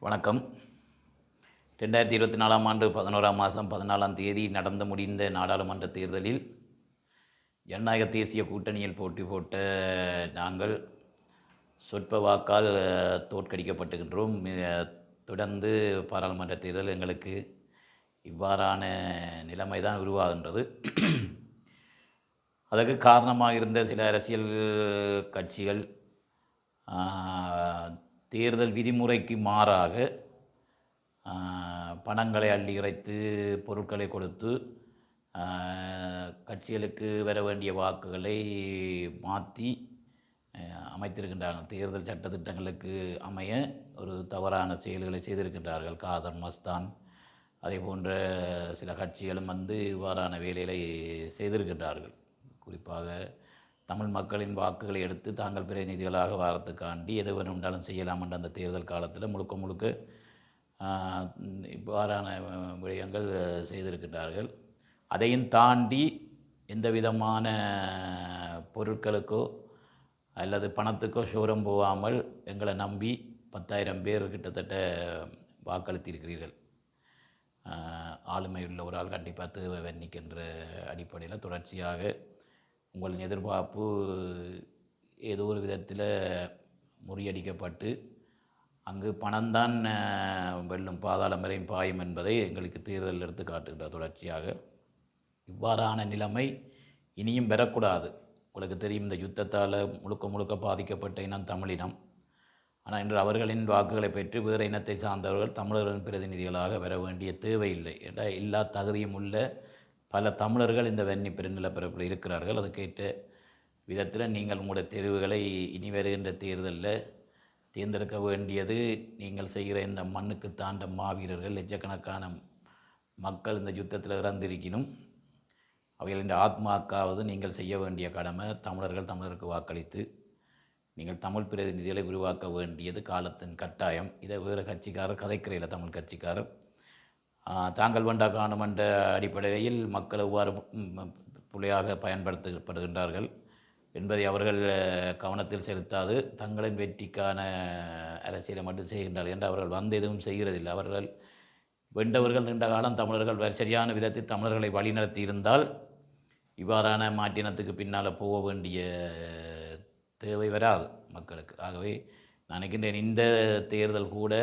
வணக்கம். 2024ஆம் ஆண்டு 11ஆம் மாதம் 14ஆம் தேதி நடந்து முடிந்த நாடாளுமன்ற தேர்தலில் ஜனநாயக தேசிய கூட்டணியில் போட்டி போட்ட நாங்கள் சொற்ப வாக்கால் தோற்கடிக்கப்பட்டுகின்றோம். தொடர்ந்து பாராளுமன்ற தேர்தல் எங்களுக்கு இவ்வாறான நிலைமை தான் உருவாகின்றது. அதற்கு காரணமாக இருந்த சில அரசியல் கட்சிகள் தேர்தல் விதிமுறைக்கு மாறாக பணங்களை அள்ளி இறைத்து பொருட்களை கொடுத்து கட்சிகளுக்கு வர வேண்டிய வாக்குகளை மாற்றி அமைத்திருக்கின்றார்கள். தேர்தல் சட்டத்திட்டங்களுக்கு அமைய ஒரு தவறான செயல்களை செய்திருக்கின்றார்கள். காதர் மஸ்தான் அதே போன்ற சில கட்சிகளும் இவ்வாறான வேலைகளை செய்திருக்கின்றார்கள். குறிப்பாக தமிழ் மக்களின் வாக்குகளை எடுத்து தாங்கள் பிரதிநிதிகளாக வாரத்துக்காண்டி எது வேணுமென்றாலும் செய்யலாம் என்ற அந்த தேர்தல் காலத்தில் முழுக்க இவ்வாறான விடயங்கள் செய்திருக்கின்றார்கள். அதையும் தாண்டி எந்த விதமான பொருட்களுக்கோ அல்லது பணத்துக்கோ சோரம் போகாமல் எங்களை நம்பி 10,000 பேர் கிட்டத்தட்ட வாக்களித்திருக்கிறீர்கள். ஆளுமையுள்ள ஒரு ஆள் கண்டிப்பாக தேவை வன்னிக்கின்ற அடிப்படையில் தொடர்ச்சியாக உங்களின் எதிர்பார்ப்பு ஏதோ ஒரு விதத்தில் முறியடிக்கப்பட்டு அங்கு பணம்தான் வெல்லும் பாதாளம் வரையும் பாயும் என்பதை எங்களுக்கு தேர்தல் எடுத்து காட்டுகின்ற தொடர்ச்சியாக இவ்வாறான நிலைமை இனியும் பெறக்கூடாது. உங்களுக்கு தெரியும், இந்த யுத்தத்தால் முழுக்க பாதிக்கப்பட்ட இனம் தமிழினம். ஆனால் இன்று அவர்களின் வாக்குகளை பெற்று வேறு இனத்தை சார்ந்தவர்கள் தமிழர்களின் பிரதிநிதிகளாக வர வேண்டிய தேவையில்லை என்ற எல்லா தகுதியும் உள்ள பல தமிழர்கள் இந்த வன்னி பெருநிலப்பரப்பில் இருக்கிறார்கள். அதுக்கேற்ற விதத்தில் நீங்கள் உங்களுடைய தெரிவுகளை இனி வருகின்ற தேர்தலில் தேர்ந்தெடுக்க வேண்டியது நீங்கள் செய்கிற இந்த மண்ணுக்கு தாண்ட மாவீரர்கள் லட்சக்கணக்கான மக்கள் இந்த யுத்தத்தில் இறந்திருக்கணும். அவைகளின் ஆத்மாக்காவது நீங்கள் செய்ய வேண்டிய கடமை தமிழருக்கு வாக்களித்து நீங்கள் தமிழ் பிரதிநிதிகளை உருவாக்க வேண்டியது காலத்தின் கட்டாயம். இதை வேறு கட்சிக்காரர் கதைக்கிறையில் தமிழ் கட்சிக்காரர் தாங்கள் வேண்டா காணும் என்ற அடிப்படையில் மக்கள் எவ்வாறு புள்ளியாக பயன்படுத்தப்படுகின்றார்கள் என்பதை அவர்கள் கவனத்தில் செலுத்தாது தங்களின் வெற்றிக்கான அரசியலை மட்டும் செய்கின்றார்கள் என்று அவர்கள் எதுவும் செய்கிறதில்லை. அவர்கள் வென்றவர்கள் நீண்ட காலம் தமிழர்கள் சரியான விதத்தில் தமிழர்களை வழிநடத்தி இருந்தால் இவ்வாறான மாற்றினத்துக்கு பின்னால் போக வேண்டிய தேவை வராது மக்களுக்கு. ஆகவே நான் நினைக்கின்றேன், இந்த தேர்தல் கூட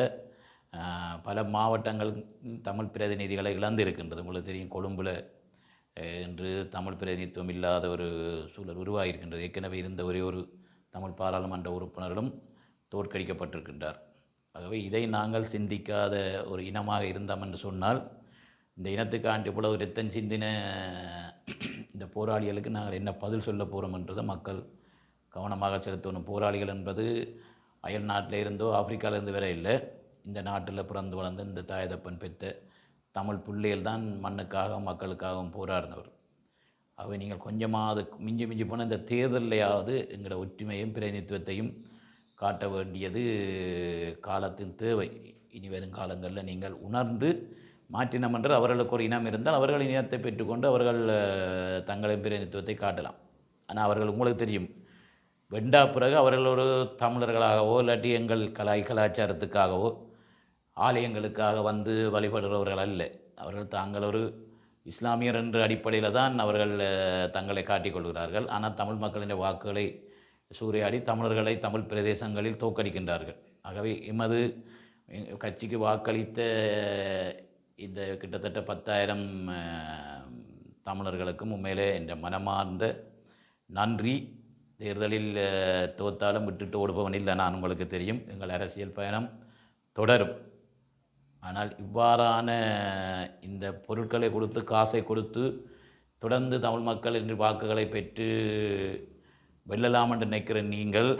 பல மாவட்டங்கள் தமிழ் பிரதிநிதிகளை இழந்திருக்கின்றது. உங்களுக்கு தெரியும், கொழும்பில் இன்று தமிழ் பிரதிநிதித்துவம் இல்லாத ஒரு சூழல் உருவாகியிருக்கின்றது. ஏற்கனவே இருந்த ஒரே ஒரு தமிழ் பாராளுமன்ற உறுப்பினர்களும் தோற்கடிக்கப்பட்டிருக்கின்றார். ஆகவே இதை நாங்கள் சிந்திக்காத ஒரு இனமாக இருந்தோம் என்று சொன்னால் இந்த இனத்துக்காண்டி இவ்வளவு ரத்தம் சிந்தின இந்த போராளிகளுக்கு நாங்கள் என்ன பதில் சொல்ல போகிறோம் என்றதை மக்கள் கவனமாக செலுத்தணும். போராளிகள் என்பது அயல் நாட்டில் இருந்தோ ஆப்பிரிக்காவிலிருந்து வர இல்லை, இந்த நாட்டில் பிறந்து வளர்ந்த இந்த தாயதப்பன் பெற்ற தமிழ் பிள்ளைகள் தான் மண்ணுக்காகவும் மக்களுக்காகவும் போராடினவர். ஆகவே நீங்கள் கொஞ்சமாவது மிஞ்சி போன இந்த தேர்தலையாவது எங்களோட ஒற்றுமையும் பிரதிநிதித்துவத்தையும் காட்ட வேண்டியது காலத்தின் தேவை. இனி வரும் காலங்களில் நீங்கள் உணர்ந்து மாற்றினம் என்று அவர்களுக்கு ஒரு இனம் இருந்தால் அவர்களின் இனத்தை பெற்றுக்கொண்டு அவர்கள் தங்களின் பிரதிநிதித்துவத்தை காட்டலாம். ஆனால் அவர்கள் உங்களுக்கு தெரியும், வெண்டா பிறகு அவர்கள் ஒரு தமிழர்களாகவோ இல்லாட்டி எங்கள் கலாச்சாரத்துக்காகவோ ஆலயங்களுக்காக வழிபடுறவர்கள் அல்ல. அவர்கள் தாங்கள் ஒரு இஸ்லாமியர் என்ற அடிப்படையில் தான் அவர்கள் தங்களை காட்டிக்கொள்கிறார்கள். ஆனால் தமிழ் மக்களின் வாக்குகளை சூறையாடி தமிழர்களை தமிழ் பிரதேசங்களில் தோற்கடிக்கின்றார்கள். ஆகவே எமது கட்சிக்கு வாக்களித்த இந்த கிட்டத்தட்ட 10,000 தமிழர்களுக்கும் உண்மையிலே என்ற மனமார்ந்த நன்றி. தேர்தலில் தோத்தாலும் விட்டுட்டு ஓடுபவன் இல்லை நான், உங்களுக்கு தெரியும். எங்கள் அரசியல் பயணம் தொடரும். ஆனால் இவ்வாறான இந்த பொருட்களை கொடுத்து காசை கொடுத்து தொடர்ந்து தமிழ் மக்கள் என்று வாக்குகளை பெற்று வெல்லலாம் என்று நினைக்கிற நீங்கள்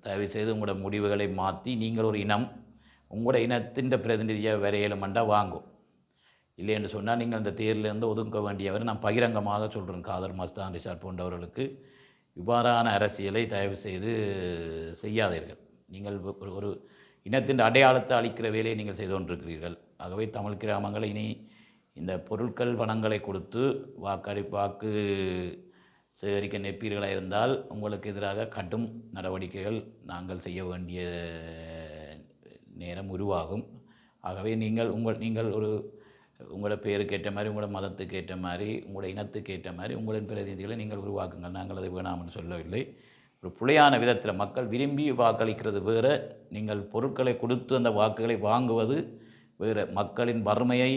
தயவுசெய்து உங்களோட முடிவுகளை மாற்றி நீங்கள் ஒரு இனம் உங்களோட இனத்தின் பிரதிநிதியை வரையலுமெண்டா வாங்கும். இல்லை என்று சொன்னால் நீங்கள் அந்த தேர்தலிருந்து ஒதுக்க வேண்டியவர். நான் பகிரங்கமாக சொல்கிறேன், காதர் மஸ்தான் ரிஷாட் போன்றவர்களுக்கு இவ்வாறான அரசியலை தயவு செய்து செய்யாதீர்கள். நீங்கள் ஒரு இனத்தின் அடையாளத்தை அளிக்கிற வேலையை நீங்கள் செய்து கொண்டிருக்கிறீர்கள். ஆகவே தமிழ் கிராமங்களை இனி இந்த பொருட்கள் பணங்களை கொடுத்து வாக்கு சேகரிக்க நெப்பீர்களாக இருந்தால் உங்களுக்கு எதிராக கடும் நடவடிக்கைகள் நாங்கள் செய்ய வேண்டிய நேரம் உருவாகும். ஆகவே நீங்கள் ஒரு உங்களோட பேருக்கு ஏற்ற மாதிரி, உங்களோட மதத்துக்கு ஏற்ற மாதிரி, உங்களோட இனத்துக்கு ஏற்ற மாதிரி உங்களின் பிரதிநிதிகளை நீங்கள் உருவாக்குங்கள். நாங்கள் அதை வேணாம்னு சொல்லவில்லை. ஒரு புலையான விதத்தில் மக்கள் விரும்பி வாக்களிக்கிறது வேறு, நீங்கள் பொருட்களை கொடுத்து அந்த வாக்குகளை வாங்குவது வேறு. மக்களின் வறுமையை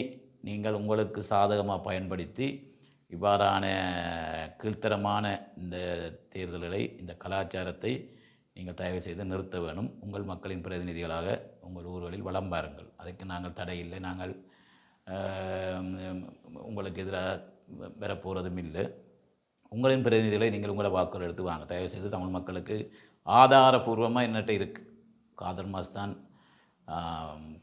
நீங்கள் உங்களுக்கு சாதகமாக பயன்படுத்தி இவ்வாறான கீழ்த்தரமான இந்த தேர்தல்களை, இந்த கலாச்சாரத்தை நீங்கள் தயவு செய்து நிறுத்த வேணும். உங்கள் மக்களின் பிரதிநிதிகளாக உங்கள் ஊர்களில் வலம் பாருங்கள். அதுக்கு நாங்கள் தடையில்லை. நாங்கள் உங்களுக்கு எதிராக வரப்போகிறதும் இல்லை. உங்களின் பிரதிநிதிகளை நீங்கள் உங்களை வாக்குகள் எடுத்து வாங்க. தயவு செய்து தமிழ் மக்களுக்கு ஆதாரபூர்வமாக என்னட்ட இருக்குது. காதர் மாஸ்தான்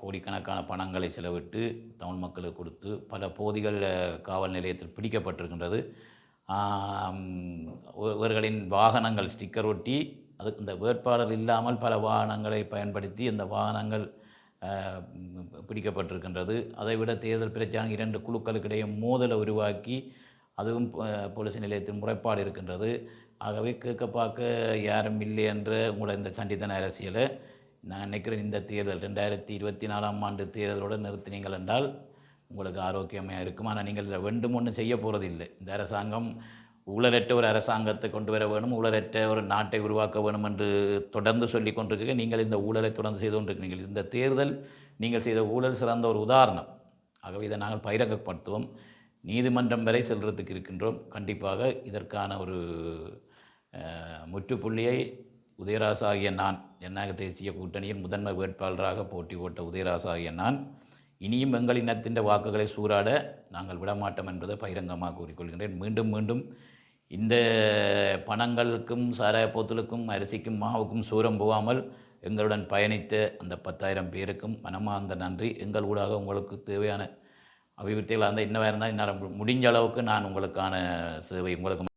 கோடிக்கணக்கான பணங்களை செலவிட்டு தமிழ் மக்களுக்கு கொடுத்து பல போதிகள் காவல் நிலையத்தில் பிடிக்கப்பட்டிருக்கின்றது. இவர்களின் வாகனங்கள் ஸ்டிக்கர் ஒட்டி அதுக்கு இந்த வேட்பாளர் இல்லாமல் பல வாகனங்களை பயன்படுத்தி அந்த வாகனங்கள் பிடிக்கப்பட்டிருக்கின்றது. அதைவிட தேர்தல் பிரச்சாரம் 2 குழுக்களுக்கிடையே மோதலை உருவாக்கி அதுவும் போலீஸ் நிலையத்தில் முறைப்பாடு இருக்கின்றது. ஆகவே கேட்க பார்க்க யாரும் இல்லை என்ற உங்களோட இந்த சண்டித்தன அரசியலை நான் நினைக்கிறேன் இந்த தேர்தல் 2024ஆம் ஆண்டு தேர்தலோடு நிறுத்தினீங்கள் என்றால் உங்களுக்கு ஆரோக்கியமாக இருக்கும். ஆனால் நீங்கள் இதில் வேண்டும் ஒன்றும் செய்ய போகிறதில்லை. இந்த அரசாங்கம் ஊழலற்ற ஒரு அரசாங்கத்தை கொண்டு வர வேணும், ஊழலற்ற ஒரு நாட்டை உருவாக்க வேணும் என்று தொடர்ந்து சொல்லி கொண்டிருக்க நீங்கள் இந்த ஊழலை தொடர்ந்து செய்து கொண்டிருக்கிறீர்கள். இந்த தேர்தல் நீங்கள் செய்த ஊழல் சிறந்த ஒரு உதாரணம். ஆகவே இதை நாங்கள் பகிரங்கப்படுத்துவோம். நீதிமன்றம் வரை செல்றதுக்கு இருக்கின்றோம். கண்டிப்பாக இதற்கான ஒரு முற்றுப்புள்ளியை உதயராசா ஆகிய நான், ஜனநாயக தேசிய கூட்டணியின் முதன்மை வேட்பாளராக போட்டி போட்ட உதயராசா ஆகிய நான் இனியும் எங்கள் இனத்தின் வாக்குகளை சூறாட நாங்கள் விடமாட்டோம் என்பதை பகிரங்கமாக கூறிக்கொள்கின்றேன். மீண்டும் மீண்டும் இந்த பணங்களுக்கும் சாராய போத்தலுக்கும் அரிசிக்கும் மாவுக்கும் சூரம் போகாமல் எங்களுடன் பயணித்த அந்த 10,000 பேருக்கும் மனமார்ந்த நன்றி. எங்கள் ஊடாக உங்களுக்கு தேவையான அபிவிருத்திகள் அந்த இன்னும் இருந்தால் இன்னும் முடிஞ்ச அளவுக்கு நான் உங்களுக்கான சேவை உங்களுக்கு